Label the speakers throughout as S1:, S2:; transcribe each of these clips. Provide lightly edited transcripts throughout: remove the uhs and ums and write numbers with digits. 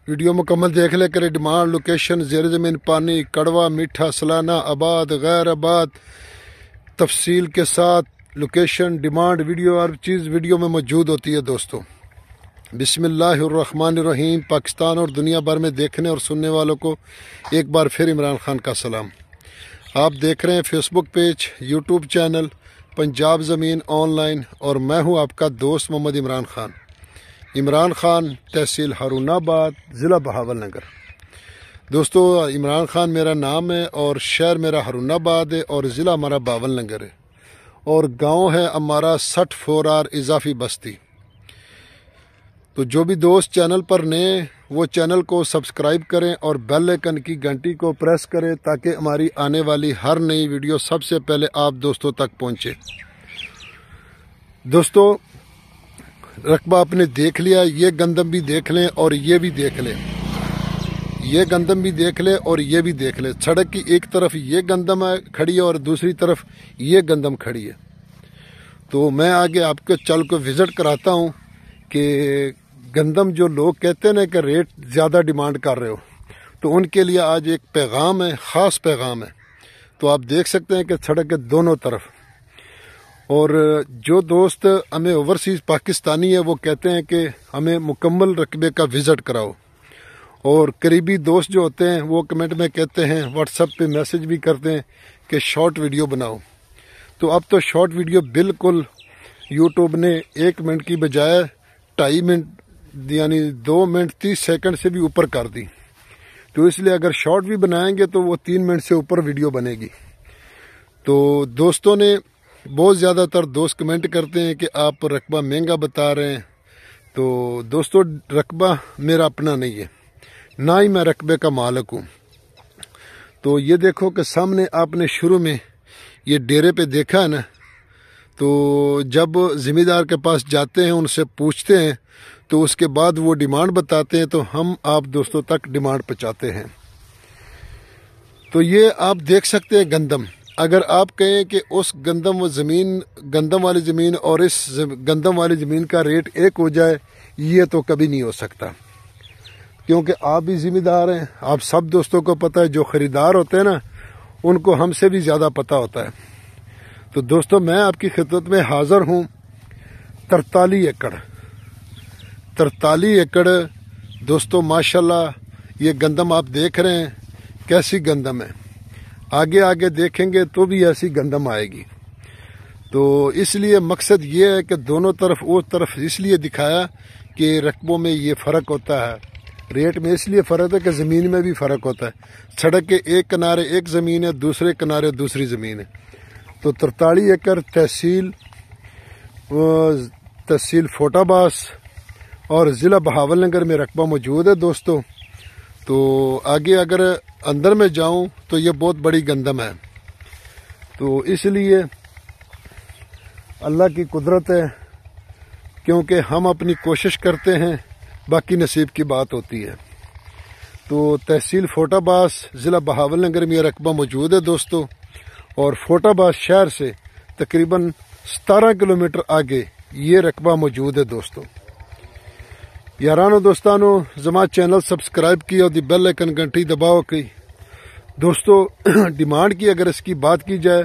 S1: Video مکمل دیکھ لے کرے ڈیمانڈ لوکیشن زیر زمین پانی کڑوا میٹھا سلانہ آباد غیر آباد تفصیل کے ساتھ لوکیشن ڈیمانڈ ویڈیو ہر چیز ویڈیو میں موجود ہوتی ہے دوستو۔ بسم اللہ الرحمن الرحیم۔ پاکستان اور دنیا بھر میں دیکھنے اور سننے والوں کو ایک بار پھر عمران خان کا سلام۔ آپ دیکھ رہے ہیں فیس بک پیج یوٹیوب چینل پنجاب زمین آن لائن اور میں ہوں آپ کا دوست محمد عمران خان۔ عمران خان تحصیل ہارون آباد ضلع بہاول نگر۔ دوستو عمران خان میرا نام ہے اور شہر میرا ہارون آباد ہے اور ضلع ہمارا بہاول نگر ہے اور گاؤں ہے ہمارا 64R اضافی بستی۔ تو جو بھی دوست چینل پر نئے وہ چینل کو سبسکرائب کریں اور بیل آئکن کی گھنٹی کو پریس کریں تاکہ ہماری آنے والی ہر نئی ویڈیو سب سے پہلے آپ دوستوں تک پہنچے۔ دوستو رقبہ آپ نے دیکھ لیا، یہ گندم بھی دیکھ لیں اور یہ بھی دیکھ لیں، یہ گندم بھی دیکھ لیں اور یہ بھی دیکھ لیں۔ سڑک کی ایک طرف یہ گندم کھڑی ہے اور دوسری طرف یہ گندم کھڑی ہے۔ تو میں آگے آپ کو چل کو وزٹ کراتا ہوں کہ گندم جو لوگ کہتے ہیں کہ ریٹ زیادہ ڈیمانڈ کر رہے ہو، تو ان کے لیے آج ایک پیغام ہے، خاص پیغام ہے۔ تو آپ دیکھ سکتے ہیں کہ سڑک کے دونوں طرف، اور جو دوست ہمیں اوورسیز پاکستانی ہے وہ کہتے ہیں کہ ہمیں مکمل رقبے کا وزٹ کراؤ، اور قریبی دوست جو ہوتے ہیں وہ کمنٹ میں کہتے ہیں، واٹس ایپ پہ میسج بھی کرتے ہیں کہ شارٹ ویڈیو بناؤ۔ تو اب تو شارٹ ویڈیو بالکل یوٹیوب نے 1 منٹ کی بجائے 2.5 منٹ یعنی 2 منٹ 30 سیکنڈ سے بھی اوپر کر دی۔ تو اس لیے اگر شارٹ بھی بنائیں گے تو وہ 3 منٹ سے اوپر ویڈیو بنے گی۔ تو دوستوں نے بہت زیادہ تر دوست کمنٹ کرتے ہیں کہ آپ رقبہ مہنگا بتا رہے ہیں۔ تو دوستو رقبہ میرا اپنا نہیں ہے، نہ ہی میں رقبے کا مالک ہوں۔ تو یہ دیکھو کہ سامنے آپ نے شروع میں یہ ڈیرے پہ دیکھا ہے نا، تو جب ذمہ دار کے پاس جاتے ہیں ان سے پوچھتے ہیں تو اس کے بعد وہ ڈیمانڈ بتاتے ہیں، تو ہم آپ دوستوں تک ڈیمانڈ پہنچاتے ہیں۔ تو یہ آپ دیکھ سکتے ہیں گندم، اگر آپ کہیں کہ اس گندم والی زمین اور اس گندم والی زمین کا ریٹ ایک ہو جائے، یہ تو کبھی نہیں ہو سکتا، کیونکہ آپ بھی ذمہ دار ہیں۔ آپ سب دوستوں کو پتہ ہے، جو خریدار ہوتے ہیں نا ان کو ہم سے بھی زیادہ پتہ ہوتا ہے۔ تو دوستو میں آپ کی خدمت میں حاضر ہوں 43 ایکڑ 43 ایکڑ دوستو ماشاءاللہ یہ گندم آپ دیکھ رہے ہیں کیسی گندم ہے، آگے دیکھیں گے تو بھی ایسی گندم آئے گی۔ تو اس لیے مقصد یہ ہے کہ دونوں طرف اس طرف اس لیے دکھایا کہ رقبوں میں یہ فرق ہوتا ہے، ریٹ میں اس لیے فرق ہے کہ زمین میں بھی فرق ہوتا ہے۔ سڑک کے ایک کنارے ایک زمین ہے، دوسرے کنارے دوسری زمین ہے۔ تو 43 ایکڑ تحصیل فوٹا باس اور ضلع بہاول نگر میں رقبہ موجود ہے دوستو۔ تو آگے اگر اندر میں جاؤں تو یہ بہت بڑی گندم ہے، تو اس لیے اللہ کی قدرت ہے، کیونکہ ہم اپنی کوشش کرتے ہیں، باقی نصیب کی بات ہوتی ہے۔ تو تحصیل فوٹا باس ضلع بہاول نگر میں یہ رقبہ موجود ہے دوستو، اور فوٹا باس شہر سے تقریباً 17 کلومیٹر آگے یہ رقبہ موجود ہے دوستو۔ یارانو دوستانو زما چینل سبسکرائب کی اور دی بیل آئکن گھنٹی دباؤ کی۔ دوستو ڈیمانڈ کی اگر اس کی بات کی جائے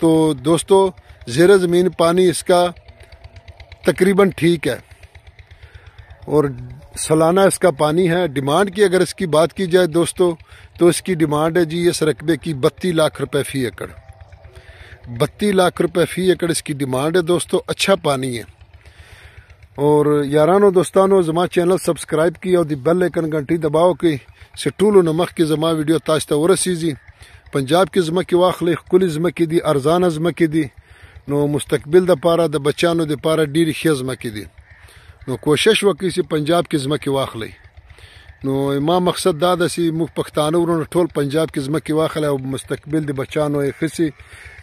S1: تو دوستو زیر زمین پانی اس کا تقریباً ٹھیک ہے اور سالانہ اس کا پانی ہے۔ ڈیمانڈ کی اگر اس کی بات کی جائے دوستو تو اس کی ڈیمانڈ ہے جی اس رقبے کی 32 لاکھ روپے فی ایکڑ، 32 لاکھ روپے فی ایکڑ اس کی ڈیمانڈ ہے دوستو۔ اچھا پانی ہے۔ اور یارانو دوستانو زما چینل سبسکرائب کی اور دی بیل آئکن گھنٹی دباؤ کی سٹولو نمخ کی زما ویڈیو تاج تا ورسیزی پنجاب کی زما کی واخلی خکلی زما کی دی ارزان زما کی دی نو مستقبل دا پارا دا بچانو دا پارا ډیری ښه زما کی دی، نو کوشش وکړئ چې پنجاب کې زما کی واخلی۔ نو ما مقصد دا ده چې موږ پښتانه ورونه ټول پنجاب کې زما کی واخلی او مستقبل د بچانو یې ښه سي،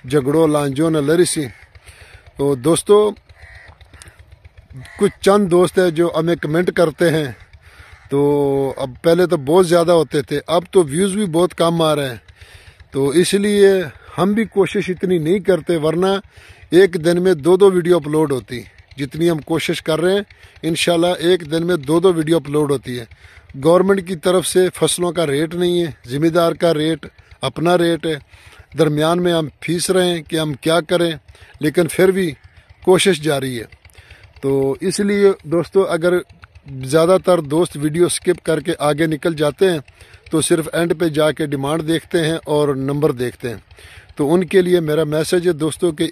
S1: جګړو لانجو نه لرې سي۔ تو دوستو کچھ چند دوست ہیں جو ہمیں کمنٹ کرتے ہیں، تو اب پہلے تو بہت زیادہ ہوتے تھے، اب تو ویوز بھی بہت کم آ رہے ہیں، تو اس لیے ہم بھی کوشش اتنی نہیں کرتے، ورنہ ایک دن میں 2 ویڈیو اپلوڈ ہوتی، جتنی ہم کوشش کر رہے ہیں انشاءاللہ ایک دن میں 2 ویڈیو اپلوڈ ہوتی ہے، گورنمنٹ کی طرف سے فصلوں کا ریٹ نہیں ہے، ذمہ دار کا ریٹ اپنا ریٹ ہے، درمیان میں ہم پھیس رہے ہیں کہ ہم کیا کریں، لیکن پھر بھی کوشش جاری ہے۔ تو اس لیے دوستو، اگر زیادہ تر دوست ویڈیو سکپ کر کے آگے نکل جاتے ہیں تو صرف اینڈ پہ جا کے ڈیمانڈ دیکھتے ہیں اور نمبر دیکھتے ہیں، تو ان کے لیے میرا میسج ہے دوستو کہ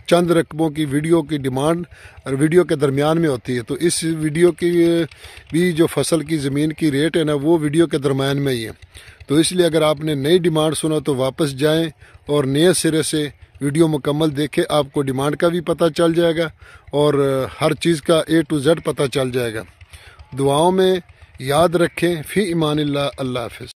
S1: چند رقبوں کی ویڈیو کی ڈیمانڈ اور ویڈیو کے درمیان میں ہوتی ہے، تو اس ویڈیو کی بھی جو فصل کی زمین کی ریٹ ہے نا، وہ ویڈیو کے درمیان میں ہی ہے۔ تو اس لیے اگر آپ نے نئی ڈیمانڈ سنا تو واپس جائیں اور نئے سرے سے ویڈیو مکمل دیکھیں، آپ کو ڈیمانڈ کا بھی پتہ چل جائے گا اور ہر چیز کا A to Z پتہ چل جائے گا۔ دعاؤں میں یاد رکھیں۔ فی امان اللہ، اللہ حافظ۔